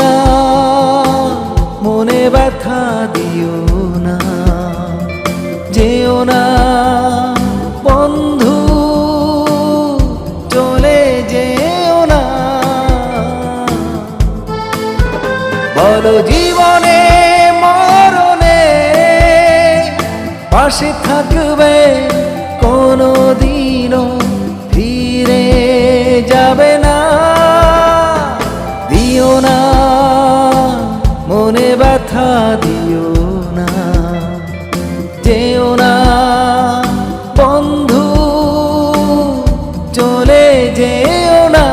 না, মনে ব্যথা দিও না, যেও না বন্ধু, চলে যেও না। বলো জীবনে মরণে পাশে থাকবে, কোনো দিনও ফিরে যাবে না। দিও না, মনে ব্যথা দিও না, যেও না বন্ধু, চলে যেও না।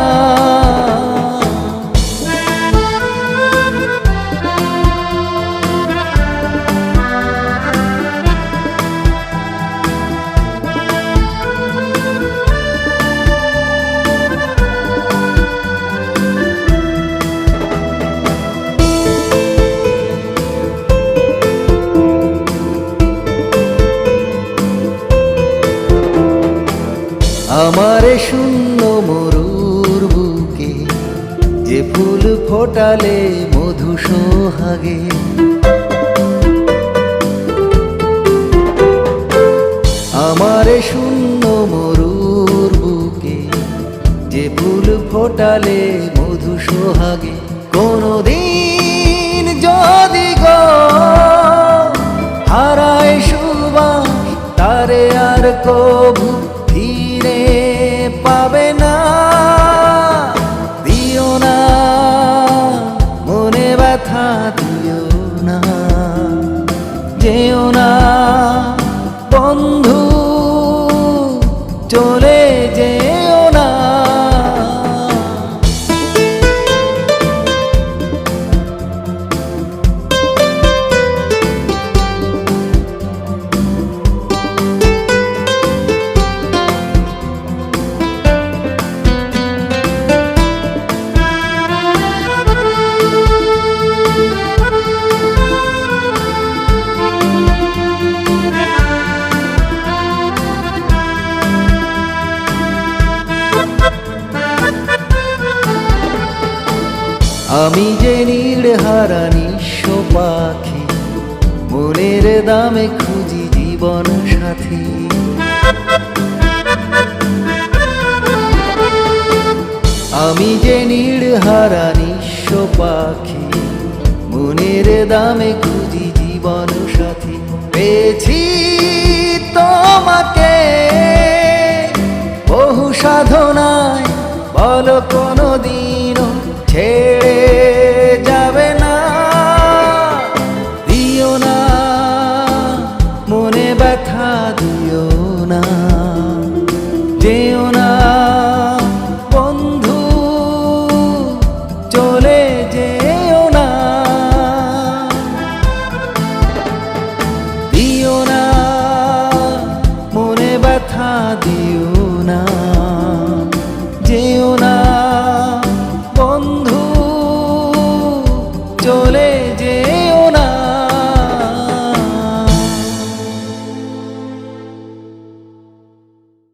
আমার শূন্য মরুর বুকে যে ফুল ফোটালে মধু সোহাগে, আমার শূন্য মরুর বুকে যে ফুল ফোটালে মধু সোহাগে, কোনদিন যদি গো হারায় সুবাস, তারে আর কবু ফিরে পাবে না। দিও না, মনে ব্যথা দিও না, যেও না বন্ধু, চলে যেও না। আমি যে নীড়হারা নিঃস্ব পাখি, মনের দামে খুঁজি জীবন সাথী। আমি যে নীড়হারা নিঃস্ব পাখি, মনের দামে খুঁজি জীবন সাথী। পেয়েছি তোমাকে বহু সাধনায়, বলো কোনো দিনও